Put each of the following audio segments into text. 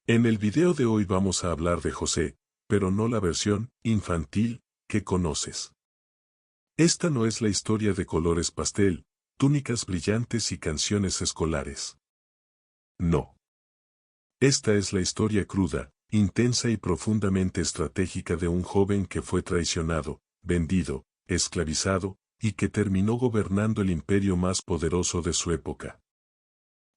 En el video de hoy vamos a hablar de José, pero no la versión infantil que conoces. Esta no es la historia de colores pastel, túnicas brillantes y canciones escolares. No. Esta es la historia cruda, intensa y profundamente estratégica de un joven que fue traicionado, vendido, esclavizado, y que terminó gobernando el imperio más poderoso de su época.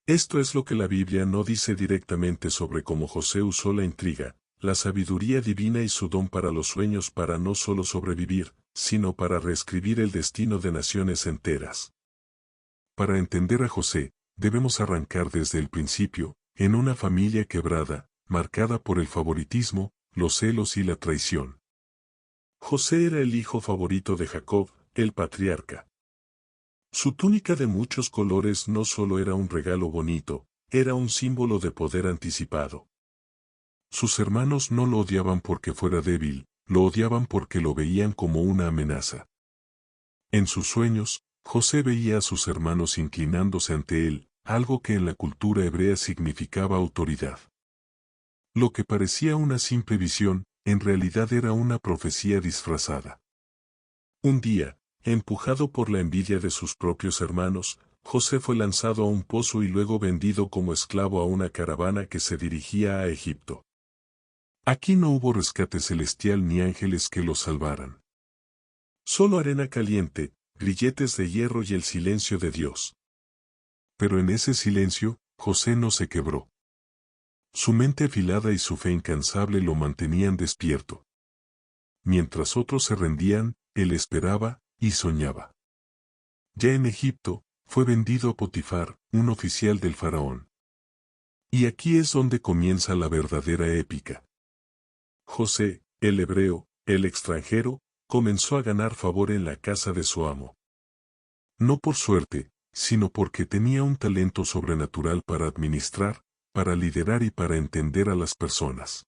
Esto es lo que la Biblia no dice directamente sobre cómo José usó la intriga, la sabiduría divina y su don para los sueños para no solo sobrevivir, sino para reescribir el destino de naciones enteras. Para entender a José, debemos arrancar desde el principio, en una familia quebrada, marcada por el favoritismo, los celos y la traición. José era el hijo favorito de Jacob, el patriarca. Su túnica de muchos colores no solo era un regalo bonito, era un símbolo de poder anticipado. Sus hermanos no lo odiaban porque fuera débil, lo odiaban porque lo veían como una amenaza. En sus sueños, José veía a sus hermanos inclinándose ante él, algo que en la cultura hebrea significaba autoridad. Lo que parecía una simple visión, en realidad era una profecía disfrazada. Un día, empujado por la envidia de sus propios hermanos, José fue lanzado a un pozo y luego vendido como esclavo a una caravana que se dirigía a Egipto. Aquí no hubo rescate celestial ni ángeles que lo salvaran. Solo arena caliente, grilletes de hierro y el silencio de Dios. Pero en ese silencio, José no se quebró. Su mente afilada y su fe incansable lo mantenían despierto. Mientras otros se rendían, él esperaba y soñaba. Ya en Egipto, fue vendido a Potifar, un oficial del faraón. Y aquí es donde comienza la verdadera épica. José, el hebreo, el extranjero, comenzó a ganar favor en la casa de su amo. No por suerte, sino porque tenía un talento sobrenatural para administrar, para liderar y para entender a las personas.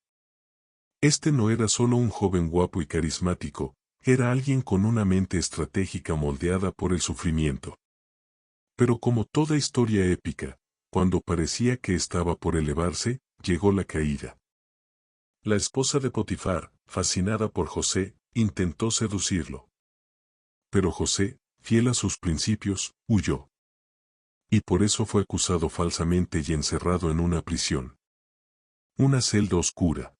Este no era solo un joven guapo y carismático, era alguien con una mente estratégica moldeada por el sufrimiento. Pero como toda historia épica, cuando parecía que estaba por elevarse, llegó la caída. La esposa de Potifar, fascinada por José, intentó seducirlo. Pero José, fiel a sus principios, huyó. Y por eso fue acusado falsamente y encerrado en una prisión. Una celda oscura.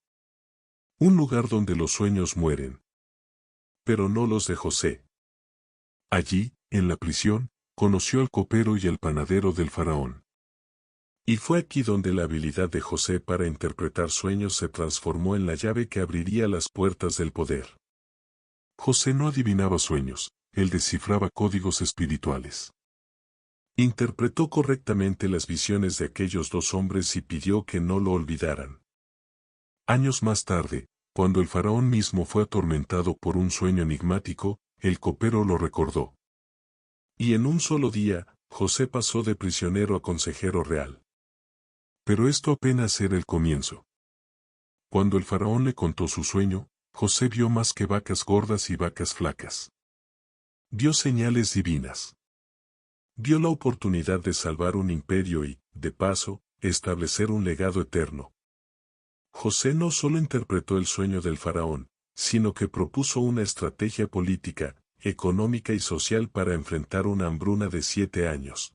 Un lugar donde los sueños mueren. Pero no los de José. Allí, en la prisión, conoció al copero y al panadero del faraón. Y fue aquí donde la habilidad de José para interpretar sueños se transformó en la llave que abriría las puertas del poder. José no adivinaba sueños, él descifraba códigos espirituales. Interpretó correctamente las visiones de aquellos dos hombres y pidió que no lo olvidaran. Años más tarde, cuando el faraón mismo fue atormentado por un sueño enigmático, el copero lo recordó. Y en un solo día, José pasó de prisionero a consejero real. Pero esto apenas era el comienzo. Cuando el faraón le contó su sueño, José vio más que vacas gordas y vacas flacas. Vio señales divinas. Vio la oportunidad de salvar un imperio y, de paso, establecer un legado eterno. José no solo interpretó el sueño del faraón, sino que propuso una estrategia política, económica y social para enfrentar una hambruna de 7 años.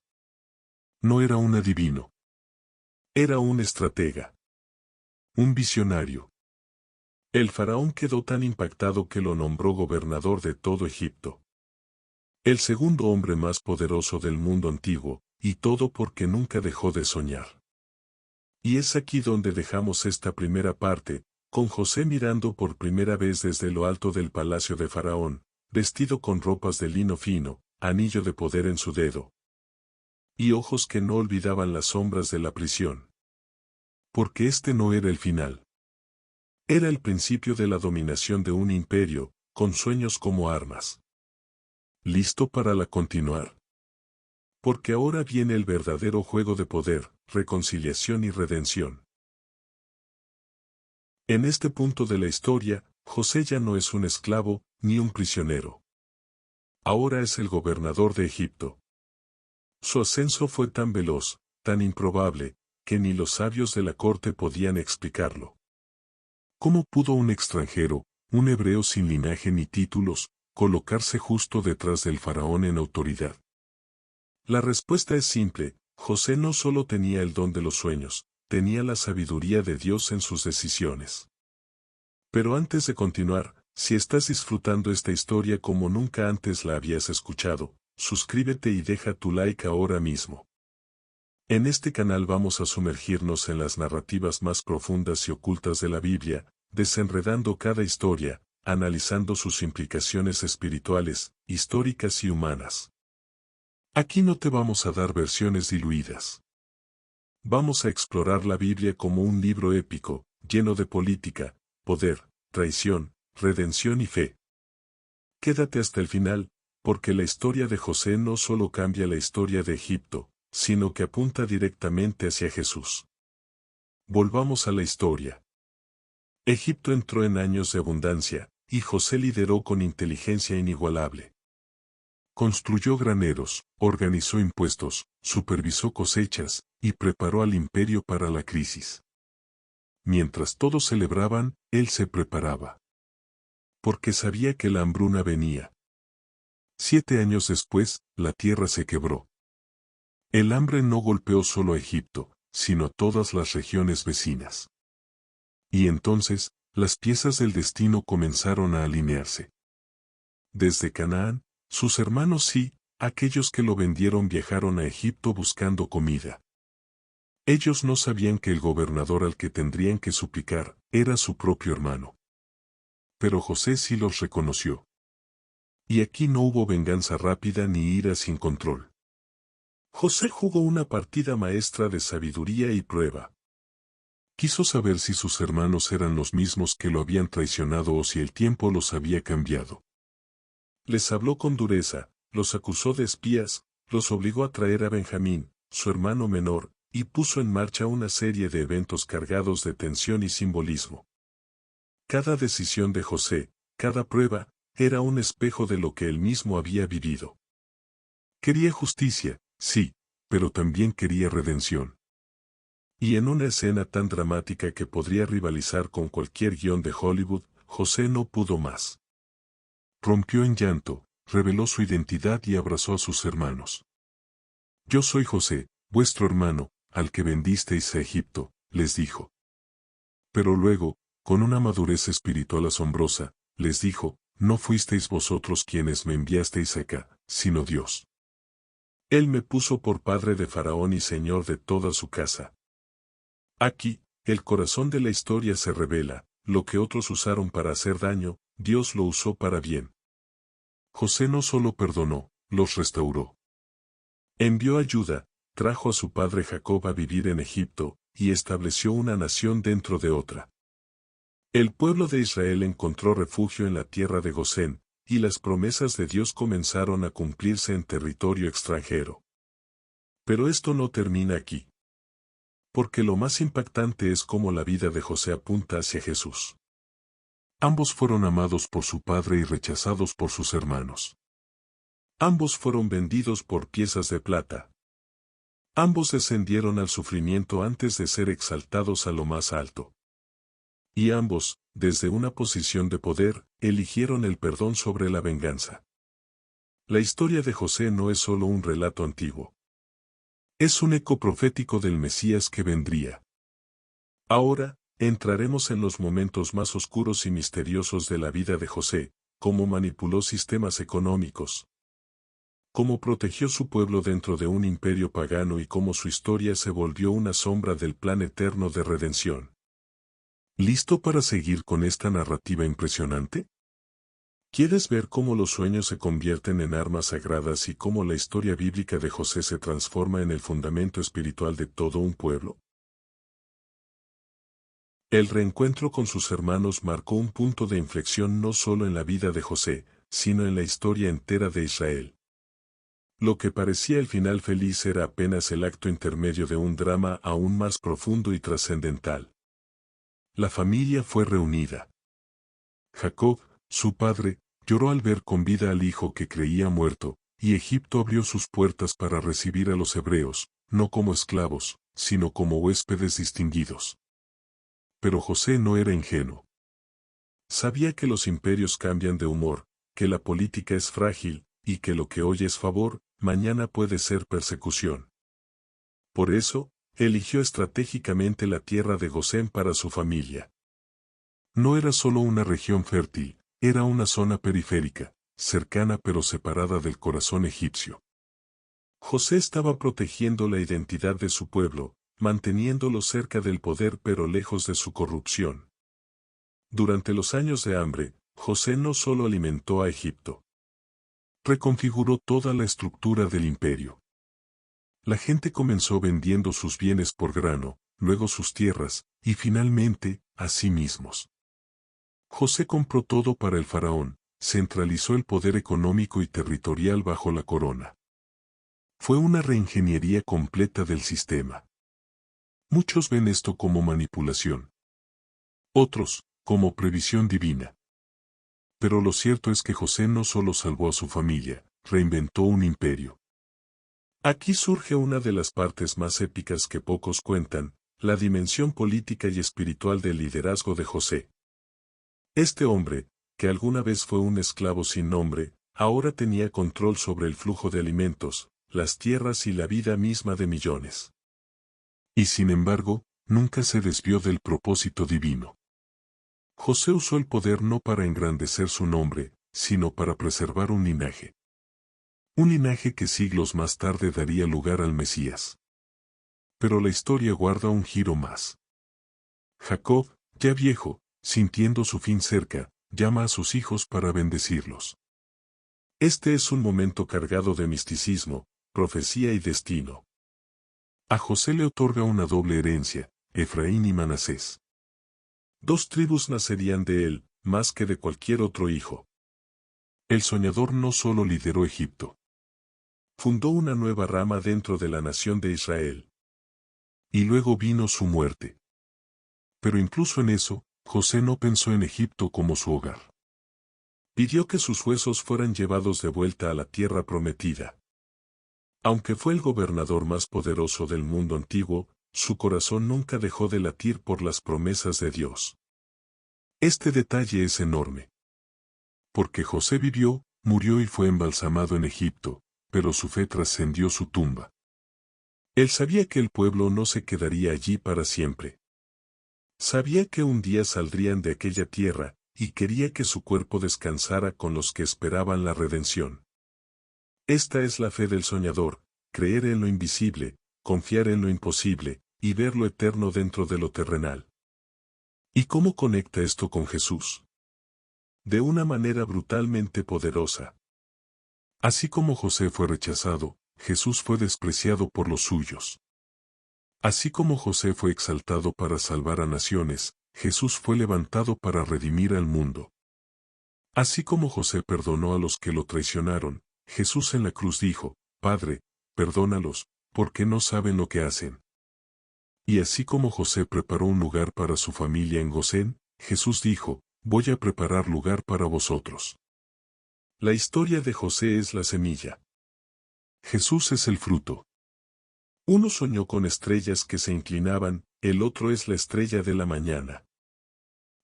No era un adivino. Era un estratega. Un visionario. El faraón quedó tan impactado que lo nombró gobernador de todo Egipto. El segundo hombre más poderoso del mundo antiguo, y todo porque nunca dejó de soñar. Y es aquí donde dejamos esta primera parte, con José mirando por primera vez desde lo alto del palacio de Faraón, vestido con ropas de lino fino, anillo de poder en su dedo. Y ojos que no olvidaban las sombras de la prisión. Porque este no era el final. Era el principio de la dominación de un imperio, con sueños como armas. ¿Listo para la continuar? Porque ahora viene el verdadero juego de poder, reconciliación y redención. En este punto de la historia, José ya no es un esclavo, ni un prisionero. Ahora es el gobernador de Egipto. Su ascenso fue tan veloz, tan improbable, que ni los sabios de la corte podían explicarlo. ¿Cómo pudo un extranjero, un hebreo sin linaje ni títulos, colocarse justo detrás del faraón en autoridad? La respuesta es simple: José no solo tenía el don de los sueños, tenía la sabiduría de Dios en sus decisiones. Pero antes de continuar, si estás disfrutando esta historia como nunca antes la habías escuchado, suscríbete y deja tu like ahora mismo. En este canal vamos a sumergirnos en las narrativas más profundas y ocultas de la Biblia, desenredando cada historia, analizando sus implicaciones espirituales, históricas y humanas. Aquí no te vamos a dar versiones diluidas. Vamos a explorar la Biblia como un libro épico, lleno de política, poder, traición, redención y fe. Quédate hasta el final, porque la historia de José no solo cambia la historia de Egipto, sino que apunta directamente hacia Jesús. Volvamos a la historia. Egipto entró en años de abundancia, y José lideró con inteligencia inigualable. Construyó graneros, organizó impuestos, supervisó cosechas, y preparó al imperio para la crisis. Mientras todos celebraban, él se preparaba. Porque sabía que la hambruna venía. 7 años después, la tierra se quebró. El hambre no golpeó solo a Egipto, sino a todas las regiones vecinas. Y entonces, las piezas del destino comenzaron a alinearse. Desde Canaán, sus hermanos y aquellos que lo vendieron viajaron a Egipto buscando comida. Ellos no sabían que el gobernador al que tendrían que suplicar era su propio hermano. Pero José sí los reconoció. Y aquí no hubo venganza rápida ni ira sin control. José jugó una partida maestra de sabiduría y prueba. Quiso saber si sus hermanos eran los mismos que lo habían traicionado o si el tiempo los había cambiado. Les habló con dureza, los acusó de espías, los obligó a traer a Benjamín, su hermano menor, y puso en marcha una serie de eventos cargados de tensión y simbolismo. Cada decisión de José, cada prueba, era un espejo de lo que él mismo había vivido. Quería justicia, sí, pero también quería redención. Y en una escena tan dramática que podría rivalizar con cualquier guión de Hollywood, José no pudo más. Rompió en llanto, reveló su identidad y abrazó a sus hermanos. Yo soy José, vuestro hermano, al que vendisteis a Egipto, les dijo. Pero luego, con una madurez espiritual asombrosa, les dijo, no fuisteis vosotros quienes me enviasteis acá, sino Dios. Él me puso por padre de Faraón y señor de toda su casa. Aquí, el corazón de la historia se revela: lo que otros usaron para hacer daño, Dios lo usó para bien. José no solo perdonó, los restauró. Envió ayuda, trajo a su padre Jacob a vivir en Egipto, y estableció una nación dentro de otra. El pueblo de Israel encontró refugio en la tierra de Gosén, y las promesas de Dios comenzaron a cumplirse en territorio extranjero. Pero esto no termina aquí. Porque lo más impactante es cómo la vida de José apunta hacia Jesús. Ambos fueron amados por su padre y rechazados por sus hermanos. Ambos fueron vendidos por piezas de plata. Ambos descendieron al sufrimiento antes de ser exaltados a lo más alto. Y ambos, desde una posición de poder, eligieron el perdón sobre la venganza. La historia de José no es solo un relato antiguo. Es un eco profético del Mesías que vendría. Ahora, entraremos en los momentos más oscuros y misteriosos de la vida de José: cómo manipuló sistemas económicos, cómo protegió su pueblo dentro de un imperio pagano y cómo su historia se volvió una sombra del plan eterno de redención. ¿Listo para seguir con esta narrativa impresionante? ¿Quieres ver cómo los sueños se convierten en armas sagradas y cómo la historia bíblica de José se transforma en el fundamento espiritual de todo un pueblo? El reencuentro con sus hermanos marcó un punto de inflexión no solo en la vida de José, sino en la historia entera de Israel. Lo que parecía el final feliz era apenas el acto intermedio de un drama aún más profundo y trascendental. La familia fue reunida. Jacob, su padre, lloró al ver con vida al hijo que creía muerto, y Egipto abrió sus puertas para recibir a los hebreos, no como esclavos, sino como huéspedes distinguidos. Pero José no era ingenuo. Sabía que los imperios cambian de humor, que la política es frágil, y que lo que hoy es favor, mañana puede ser persecución. Por eso, eligió estratégicamente la tierra de Gosén para su familia. No era solo una región fértil, era una zona periférica, cercana pero separada del corazón egipcio. José estaba protegiendo la identidad de su pueblo, manteniéndolo cerca del poder pero lejos de su corrupción. Durante los años de hambre, José no solo alimentó a Egipto. Reconfiguró toda la estructura del imperio. La gente comenzó vendiendo sus bienes por grano, luego sus tierras, y finalmente, a sí mismos. José compró todo para el faraón, centralizó el poder económico y territorial bajo la corona. Fue una reingeniería completa del sistema. Muchos ven esto como manipulación. Otros, como previsión divina. Pero lo cierto es que José no solo salvó a su familia, reinventó un imperio. Aquí surge una de las partes más épicas que pocos cuentan, la dimensión política y espiritual del liderazgo de José. Este hombre, que alguna vez fue un esclavo sin nombre, ahora tenía control sobre el flujo de alimentos, las tierras y la vida misma de millones. Y sin embargo, nunca se desvió del propósito divino. José usó el poder no para engrandecer su nombre, sino para preservar un linaje. Un linaje que siglos más tarde daría lugar al Mesías. Pero la historia guarda un giro más. Jacob, ya viejo, sintiendo su fin cerca, llama a sus hijos para bendecirlos. Este es un momento cargado de misticismo, profecía y destino. A José le otorga una doble herencia, Efraín y Manasés. 2 tribus nacerían de él, más que de cualquier otro hijo. El soñador no solo lideró Egipto. Fundó una nueva rama dentro de la nación de Israel. Y luego vino su muerte. Pero incluso en eso, José no pensó en Egipto como su hogar. Pidió que sus huesos fueran llevados de vuelta a la tierra prometida. Aunque fue el gobernador más poderoso del mundo antiguo, su corazón nunca dejó de latir por las promesas de Dios. Este detalle es enorme. Porque José vivió, murió y fue embalsamado en Egipto, pero su fe trascendió su tumba. Él sabía que el pueblo no se quedaría allí para siempre. Sabía que un día saldrían de aquella tierra, y quería que su cuerpo descansara con los que esperaban la redención. Esta es la fe del soñador, creer en lo invisible, confiar en lo imposible, y ver lo eterno dentro de lo terrenal. ¿Y cómo conecta esto con Jesús? De una manera brutalmente poderosa. Así como José fue rechazado, Jesús fue despreciado por los suyos. Así como José fue exaltado para salvar a naciones, Jesús fue levantado para redimir al mundo. Así como José perdonó a los que lo traicionaron, Jesús en la cruz dijo, Padre, perdónalos, porque no saben lo que hacen. Y así como José preparó un lugar para su familia en Gosén, Jesús dijo, voy a preparar lugar para vosotros. La historia de José es la semilla. Jesús es el fruto. Uno soñó con estrellas que se inclinaban, el otro es la estrella de la mañana.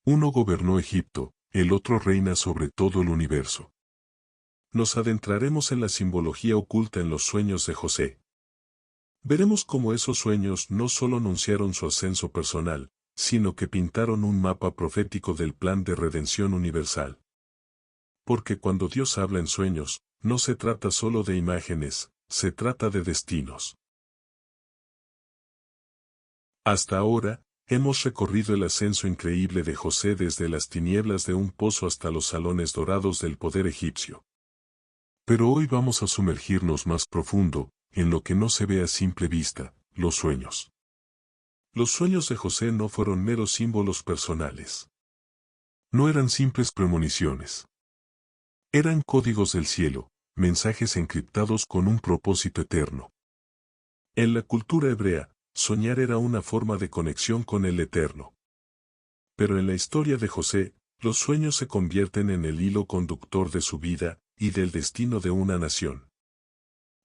Uno gobernó Egipto, el otro reina sobre todo el universo. Nos adentraremos en la simbología oculta en los sueños de José. Veremos cómo esos sueños no solo anunciaron su ascenso personal, sino que pintaron un mapa profético del plan de redención universal. Porque cuando Dios habla en sueños, no se trata solo de imágenes, se trata de destinos. Hasta ahora, hemos recorrido el ascenso increíble de José desde las tinieblas de un pozo hasta los salones dorados del poder egipcio. Pero hoy vamos a sumergirnos más profundo, en lo que no se ve a simple vista, los sueños. Los sueños de José no fueron meros símbolos personales. No eran simples premoniciones. Eran códigos del cielo, mensajes encriptados con un propósito eterno. En la cultura hebrea, soñar era una forma de conexión con el eterno. Pero en la historia de José, los sueños se convierten en el hilo conductor de su vida y del destino de una nación.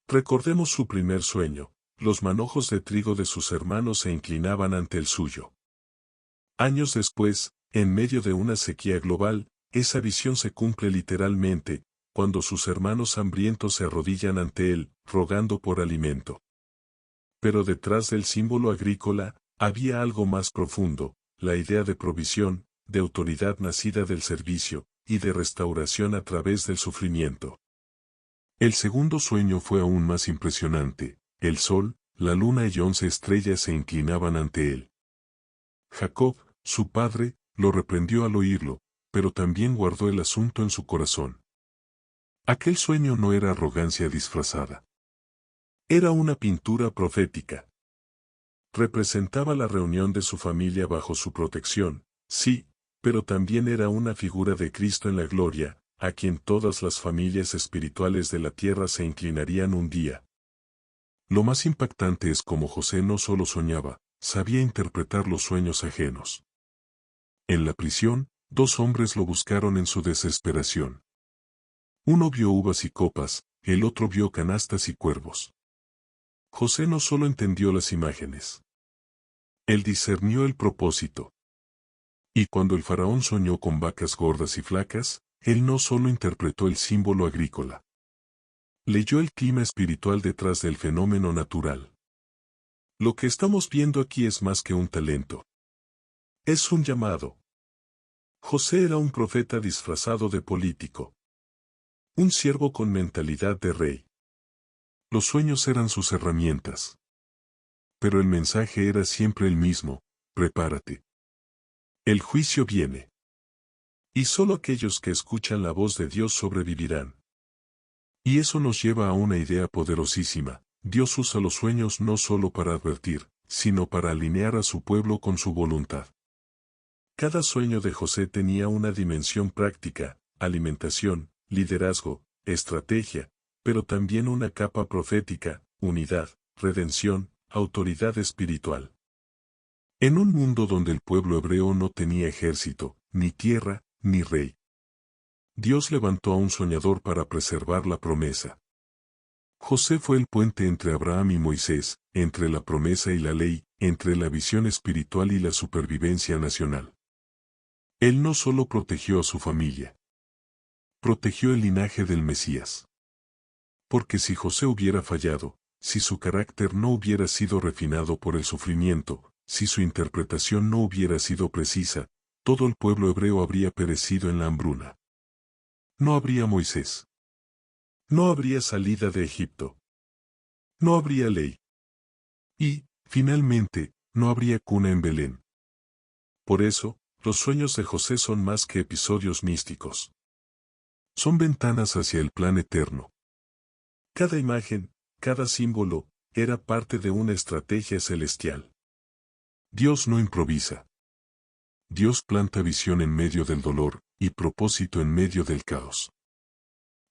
Recordemos su primer sueño, los manojos de trigo de sus hermanos se inclinaban ante el suyo. Años después, en medio de una sequía global, esa visión se cumple literalmente, cuando sus hermanos hambrientos se arrodillan ante él, rogando por alimento. Pero detrás del símbolo agrícola, había algo más profundo, la idea de provisión, de autoridad nacida del servicio, y de restauración a través del sufrimiento. El segundo sueño fue aún más impresionante. El sol, la luna y 11 estrellas se inclinaban ante él. Jacob, su padre, lo reprendió al oírlo, pero también guardó el asunto en su corazón. Aquel sueño no era arrogancia disfrazada. Era una pintura profética. Representaba la reunión de su familia bajo su protección, sí, pero también era una figura de Cristo en la gloria, a quien todas las familias espirituales de la tierra se inclinarían un día. Lo más impactante es cómo José no solo soñaba, sabía interpretar los sueños ajenos. En la prisión, 2 hombres lo buscaron en su desesperación. Uno vio uvas y copas, el otro vio canastas y cuervos. José no solo entendió las imágenes. Él discernió el propósito. Y cuando el faraón soñó con vacas gordas y flacas, él no solo interpretó el símbolo agrícola. Leyó el clima espiritual detrás del fenómeno natural. Lo que estamos viendo aquí es más que un talento. Es un llamado. José era un profeta disfrazado de político. Un siervo con mentalidad de rey. Los sueños eran sus herramientas. Pero el mensaje era siempre el mismo: prepárate. El juicio viene. Y solo aquellos que escuchan la voz de Dios sobrevivirán. Y eso nos lleva a una idea poderosísima: Dios usa los sueños no solo para advertir, sino para alinear a su pueblo con su voluntad. Cada sueño de José tenía una dimensión práctica: alimentación, liderazgo, estrategia, pero también una capa profética: unidad, redención, autoridad espiritual. En un mundo donde el pueblo hebreo no tenía ejército, ni tierra, ni rey, Dios levantó a un soñador para preservar la promesa. José fue el puente entre Abraham y Moisés, entre la promesa y la ley, entre la visión espiritual y la supervivencia nacional. Él no solo protegió a su familia, protegió el linaje del Mesías. Porque si José hubiera fallado, si su carácter no hubiera sido refinado por el sufrimiento, si su interpretación no hubiera sido precisa, todo el pueblo hebreo habría perecido en la hambruna. No habría Moisés. No habría salida de Egipto. No habría ley. Y, finalmente, no habría cuna en Belén. Por eso, los sueños de José son más que episodios místicos. Son ventanas hacia el plan eterno. Cada imagen, cada símbolo, era parte de una estrategia celestial. Dios no improvisa. Dios planta visión en medio del dolor, y propósito en medio del caos.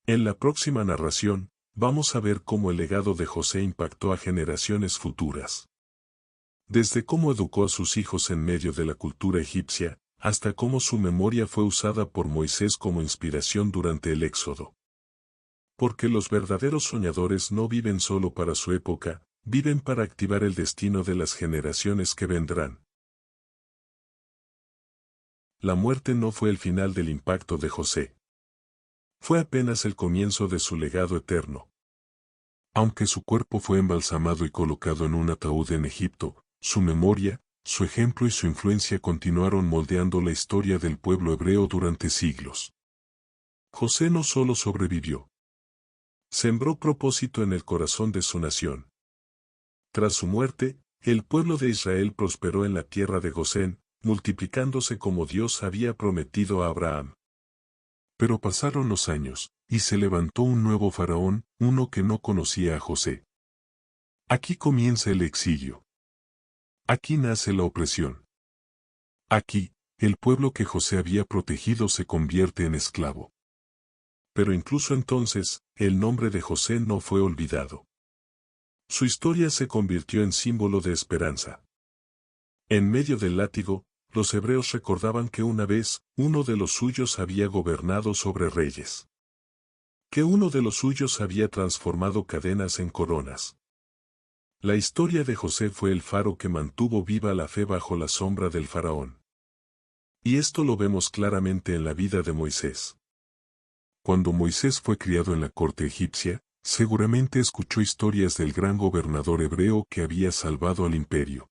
En la próxima narración, vamos a ver cómo el legado de José impactó a generaciones futuras. Desde cómo educó a sus hijos en medio de la cultura egipcia, hasta cómo su memoria fue usada por Moisés como inspiración durante el Éxodo. Porque los verdaderos soñadores no viven solo para su época, viven para activar el destino de las generaciones que vendrán. La muerte no fue el final del impacto de José. Fue apenas el comienzo de su legado eterno. Aunque su cuerpo fue embalsamado y colocado en un ataúd en Egipto, su memoria, su ejemplo y su influencia continuaron moldeando la historia del pueblo hebreo durante siglos. José no solo sobrevivió. Sembró propósito en el corazón de su nación. Tras su muerte, el pueblo de Israel prosperó en la tierra de Gosén, multiplicándose como Dios había prometido a Abraham. Pero pasaron los años, y se levantó un nuevo faraón, uno que no conocía a José. Aquí comienza el exilio. Aquí nace la opresión. Aquí, el pueblo que José había protegido se convierte en esclavo. Pero incluso entonces, el nombre de José no fue olvidado. Su historia se convirtió en símbolo de esperanza. En medio del látigo, los hebreos recordaban que una vez, uno de los suyos había gobernado sobre reyes. Que uno de los suyos había transformado cadenas en coronas. La historia de José fue el faro que mantuvo viva la fe bajo la sombra del faraón. Y esto lo vemos claramente en la vida de Moisés. Cuando Moisés fue criado en la corte egipcia, seguramente escuchó historias del gran gobernador hebreo que había salvado al imperio.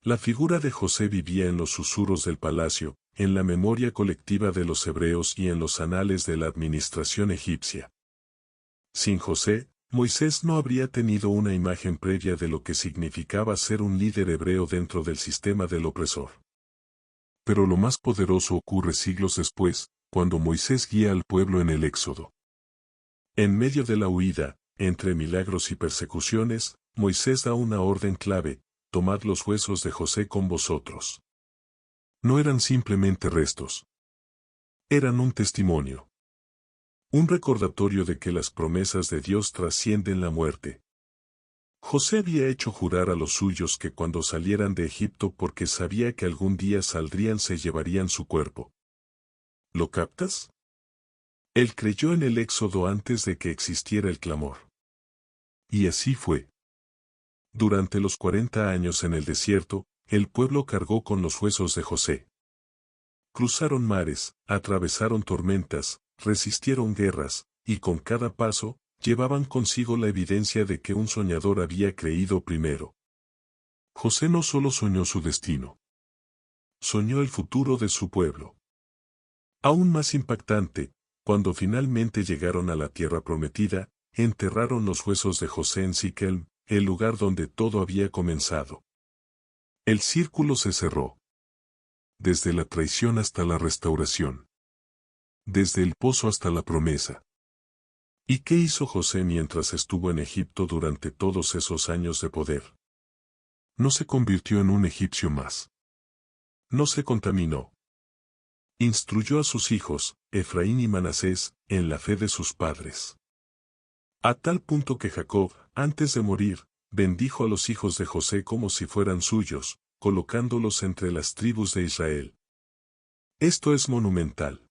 La figura de José vivía en los susurros del palacio, en la memoria colectiva de los hebreos y en los anales de la administración egipcia. Sin José, Moisés no habría tenido una imagen previa de lo que significaba ser un líder hebreo dentro del sistema del opresor. Pero lo más poderoso ocurre siglos después, cuando Moisés guía al pueblo en el Éxodo. En medio de la huida, entre milagros y persecuciones, Moisés da una orden clave: tomad los huesos de José con vosotros. No eran simplemente restos. Eran un testimonio. Un recordatorio de que las promesas de Dios trascienden la muerte. José había hecho jurar a los suyos que cuando salieran de Egipto, porque sabía que algún día saldrían, se llevarían su cuerpo. ¿Lo captas? Él creyó en el Éxodo antes de que existiera el clamor. Y así fue. Durante los 40 años en el desierto, el pueblo cargó con los huesos de José. Cruzaron mares, atravesaron tormentas, resistieron guerras, y con cada paso, llevaban consigo la evidencia de que un soñador había creído primero. José no solo soñó su destino. Soñó el futuro de su pueblo. Aún más impactante, cuando finalmente llegaron a la tierra prometida, enterraron los huesos de José en Siquem, el lugar donde todo había comenzado. El círculo se cerró. Desde la traición hasta la restauración. Desde el pozo hasta la promesa. ¿Y qué hizo José mientras estuvo en Egipto durante todos esos años de poder? No se convirtió en un egipcio más. No se contaminó. Instruyó a sus hijos, Efraín y Manasés, en la fe de sus padres. A tal punto que Jacob, antes de morir, bendijo a los hijos de José como si fueran suyos, colocándolos entre las tribus de Israel. Esto es monumental.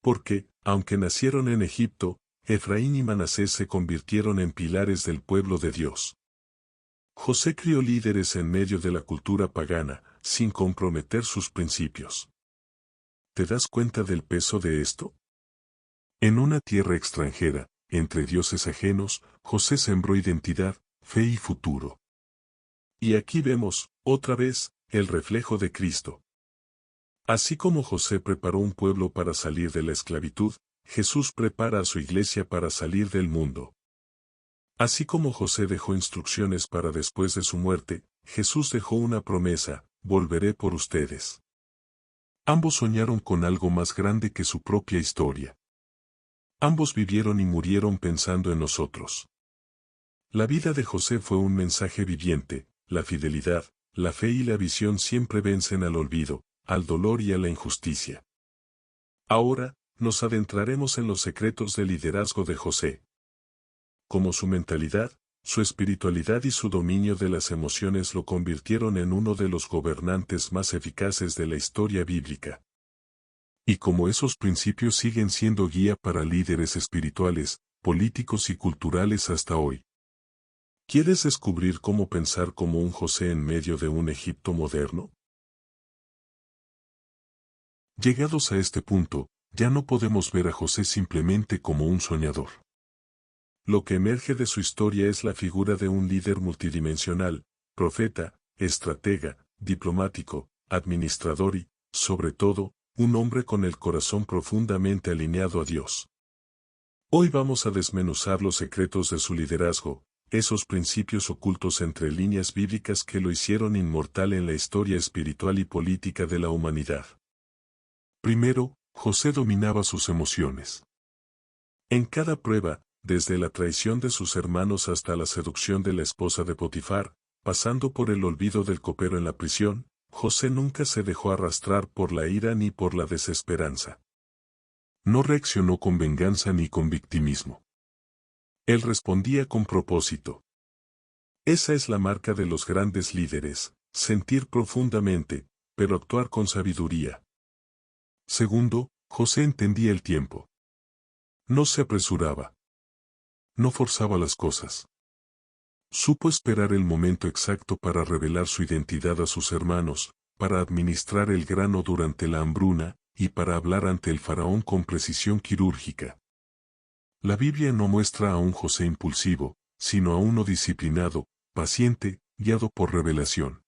Porque, aunque nacieron en Egipto, Efraín y Manasés se convirtieron en pilares del pueblo de Dios. José crió líderes en medio de la cultura pagana, sin comprometer sus principios. ¿Te das cuenta del peso de esto? En una tierra extranjera, entre dioses ajenos, José sembró identidad, fe y futuro. Y aquí vemos, otra vez, el reflejo de Cristo. Así como José preparó un pueblo para salir de la esclavitud, Jesús prepara a su iglesia para salir del mundo. Así como José dejó instrucciones para después de su muerte, Jesús dejó una promesa: volveré por ustedes. Ambos soñaron con algo más grande que su propia historia. Ambos vivieron y murieron pensando en nosotros. La vida de José fue un mensaje viviente: la fidelidad, la fe y la visión siempre vencen al olvido, al dolor y a la injusticia. Ahora, nos adentraremos en los secretos del liderazgo de José. Como su mentalidad, su espiritualidad y su dominio de las emociones lo convirtieron en uno de los gobernantes más eficaces de la historia bíblica. Y como esos principios siguen siendo guía para líderes espirituales, políticos y culturales hasta hoy. ¿Quieres descubrir cómo pensar como un José en medio de un Egipto moderno? Llegados a este punto, ya no podemos ver a José simplemente como un soñador. Lo que emerge de su historia es la figura de un líder multidimensional, profeta, estratega, diplomático, administrador y, sobre todo, un hombre con el corazón profundamente alineado a Dios. Hoy vamos a desmenuzar los secretos de su liderazgo, esos principios ocultos entre líneas bíblicas que lo hicieron inmortal en la historia espiritual y política de la humanidad. Primero, José dominaba sus emociones. En cada prueba, desde la traición de sus hermanos hasta la seducción de la esposa de Potifar, pasando por el olvido del copero en la prisión, José nunca se dejó arrastrar por la ira ni por la desesperanza. No reaccionó con venganza ni con victimismo. Él respondía con propósito. Esa es la marca de los grandes líderes: sentir profundamente, pero actuar con sabiduría. Segundo, José entendía el tiempo. No se apresuraba. No forzaba las cosas. Supo esperar el momento exacto para revelar su identidad a sus hermanos, para administrar el grano durante la hambruna, y para hablar ante el faraón con precisión quirúrgica. La Biblia no muestra a un José impulsivo, sino a uno disciplinado, paciente, guiado por revelación.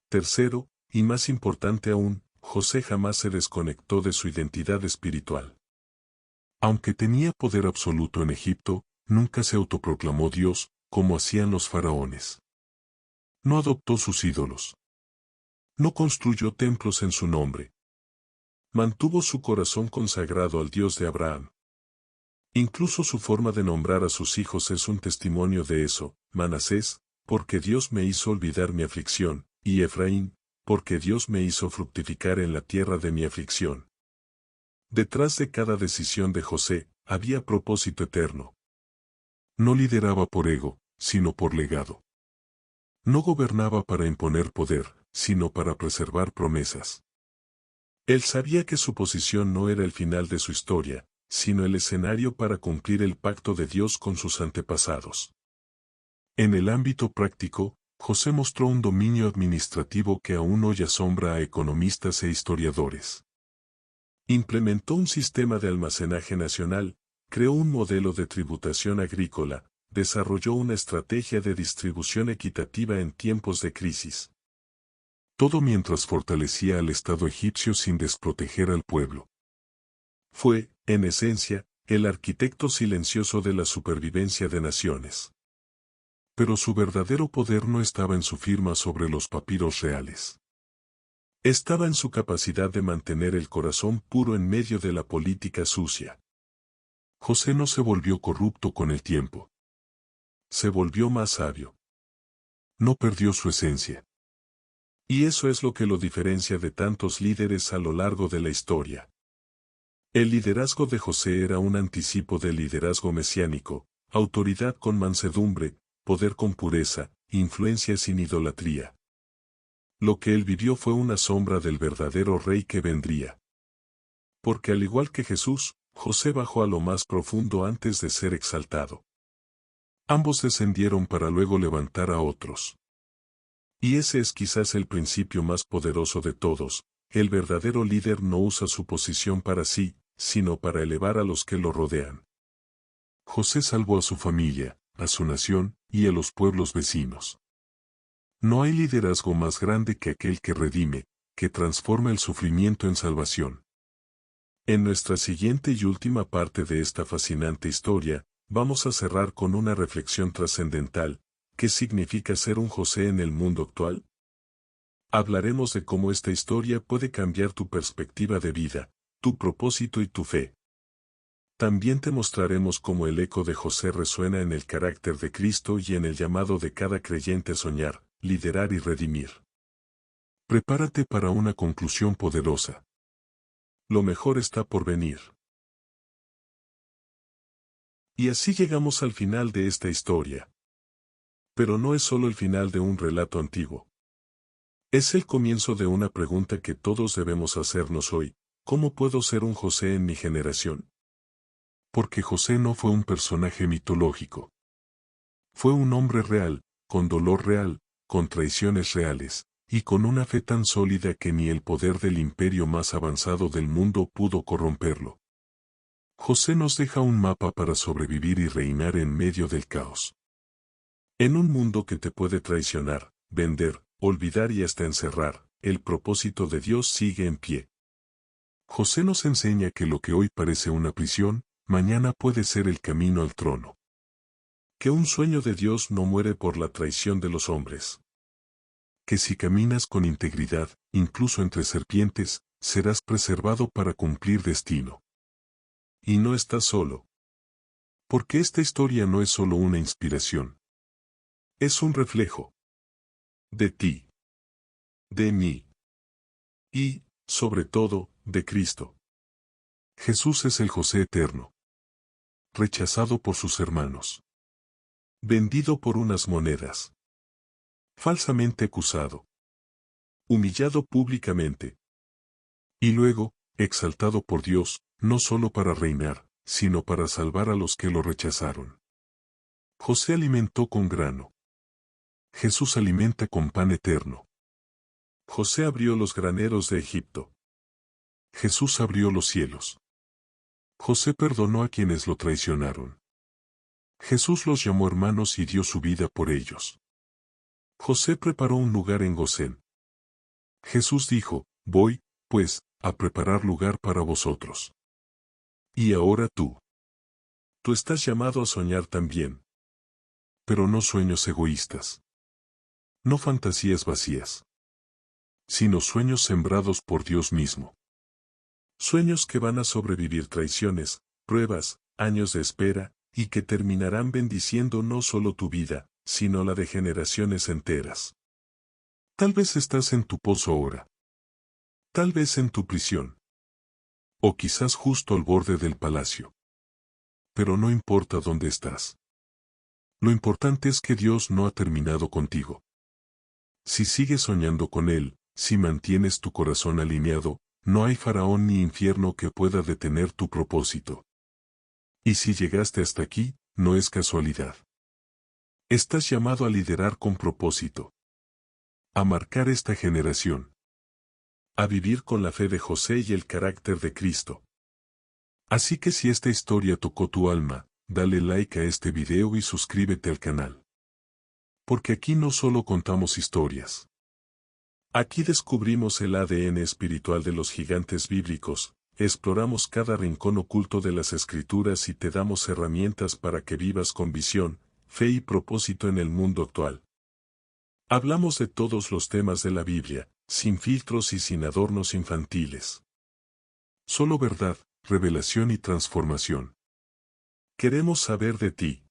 Tercero, y más importante aún, José jamás se desconectó de su identidad espiritual. Aunque tenía poder absoluto en Egipto, nunca se autoproclamó Dios, como hacían los faraones. No adoptó sus ídolos. No construyó templos en su nombre. Mantuvo su corazón consagrado al Dios de Abraham. Incluso su forma de nombrar a sus hijos es un testimonio de eso: Manasés, porque Dios me hizo olvidar mi aflicción, y Efraín, porque Dios me hizo fructificar en la tierra de mi aflicción. Detrás de cada decisión de José, había propósito eterno. No lideraba por ego, sino por legado. No gobernaba para imponer poder, sino para preservar promesas. Él sabía que su posición no era el final de su historia, sino el escenario para cumplir el pacto de Dios con sus antepasados. En el ámbito práctico, José mostró un dominio administrativo que aún hoy asombra a economistas e historiadores. Implementó un sistema de almacenaje nacional, creó un modelo de tributación agrícola, desarrolló una estrategia de distribución equitativa en tiempos de crisis. Todo mientras fortalecía al Estado egipcio sin desproteger al pueblo. Fue, en esencia, el arquitecto silencioso de la supervivencia de naciones. Pero su verdadero poder no estaba en su firma sobre los papiros reales. Estaba en su capacidad de mantener el corazón puro en medio de la política sucia. José no se volvió corrupto con el tiempo. Se volvió más sabio. No perdió su esencia. Y eso es lo que lo diferencia de tantos líderes a lo largo de la historia. El liderazgo de José era un anticipo del liderazgo mesiánico: autoridad con mansedumbre, poder con pureza, influencia sin idolatría. Lo que él vivió fue una sombra del verdadero rey que vendría. Porque al igual que Jesús, José bajó a lo más profundo antes de ser exaltado. Ambos descendieron para luego levantar a otros. Y ese es quizás el principio más poderoso de todos: el verdadero líder no usa su posición para sí, sino para elevar a los que lo rodean. José salvó a su familia, a su nación, y a los pueblos vecinos. No hay liderazgo más grande que aquel que redime, que transforma el sufrimiento en salvación. En nuestra siguiente y última parte de esta fascinante historia, vamos a cerrar con una reflexión trascendental: ¿qué significa ser un José en el mundo actual? Hablaremos de cómo esta historia puede cambiar tu perspectiva de vida, tu propósito y tu fe. También te mostraremos cómo el eco de José resuena en el carácter de Cristo y en el llamado de cada creyente a soñar, liderar y redimir. Prepárate para una conclusión poderosa. Lo mejor está por venir. Y así llegamos al final de esta historia. Pero no es solo el final de un relato antiguo. Es el comienzo de una pregunta que todos debemos hacernos hoy: ¿cómo puedo ser un José en mi generación? Porque José no fue un personaje mitológico. Fue un hombre real, con dolor real, con traiciones reales, y con una fe tan sólida que ni el poder del imperio más avanzado del mundo pudo corromperlo. José nos deja un mapa para sobrevivir y reinar en medio del caos. En un mundo que te puede traicionar, vender, olvidar y hasta encerrar, el propósito de Dios sigue en pie. José nos enseña que lo que hoy parece una prisión, mañana puede ser el camino al trono. Que un sueño de Dios no muere por la traición de los hombres. Que si caminas con integridad, incluso entre serpientes, serás preservado para cumplir destino. Y no estás solo. Porque esta historia no es solo una inspiración. Es un reflejo. De ti. De mí. Y, sobre todo, de Cristo. Jesús es el José eterno. Rechazado por sus hermanos. Vendido por unas monedas. Falsamente acusado. Humillado públicamente. Y luego, exaltado por Dios, no solo para reinar, sino para salvar a los que lo rechazaron. José alimentó con grano. Jesús alimenta con pan eterno. José abrió los graneros de Egipto. Jesús abrió los cielos. José perdonó a quienes lo traicionaron. Jesús los llamó hermanos y dio su vida por ellos. José preparó un lugar en Gosén. Jesús dijo, voy, pues, a preparar lugar para vosotros. Y ahora tú. Tú estás llamado a soñar también. Pero no sueños egoístas. No fantasías vacías. Sino sueños sembrados por Dios mismo. Sueños que van a sobrevivir traiciones, pruebas, años de espera, y que terminarán bendiciendo no solo tu vida, sino la de generaciones enteras. Tal vez estás en tu pozo ahora. Tal vez en tu prisión. O quizás justo al borde del palacio. Pero no importa dónde estás. Lo importante es que Dios no ha terminado contigo. Si sigues soñando con Él, si mantienes tu corazón alineado, no hay faraón ni infierno que pueda detener tu propósito. Y si llegaste hasta aquí, no es casualidad. Estás llamado a liderar con propósito. A marcar esta generación. A vivir con la fe de José y el carácter de Cristo. Así que si esta historia tocó tu alma, dale like a este video y suscríbete al canal. Porque aquí no solo contamos historias. Aquí descubrimos el ADN espiritual de los gigantes bíblicos, exploramos cada rincón oculto de las Escrituras y te damos herramientas para que vivas con visión, fe y propósito en el mundo actual. Hablamos de todos los temas de la Biblia, sin filtros y sin adornos infantiles. Solo verdad, revelación y transformación. Queremos saber de ti.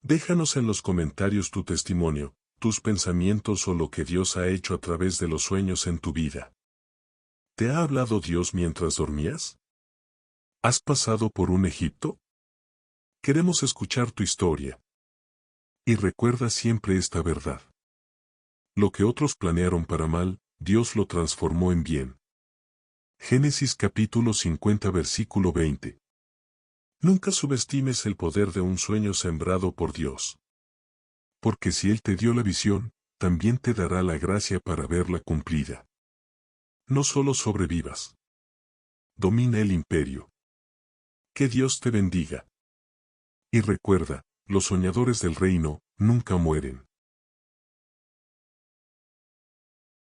Déjanos en los comentarios tu testimonio, tus pensamientos o lo que Dios ha hecho a través de los sueños en tu vida. ¿Te ha hablado Dios mientras dormías? ¿Has pasado por un Egipto? Queremos escuchar tu historia. Y recuerda siempre esta verdad. Lo que otros planearon para mal, Dios lo transformó en bien. Génesis capítulo 50 versículo 20. Nunca subestimes el poder de un sueño sembrado por Dios. Porque si Él te dio la visión, también te dará la gracia para verla cumplida. No solo sobrevivas. Domina el imperio. Que Dios te bendiga. Y recuerda, los soñadores del reino, nunca mueren.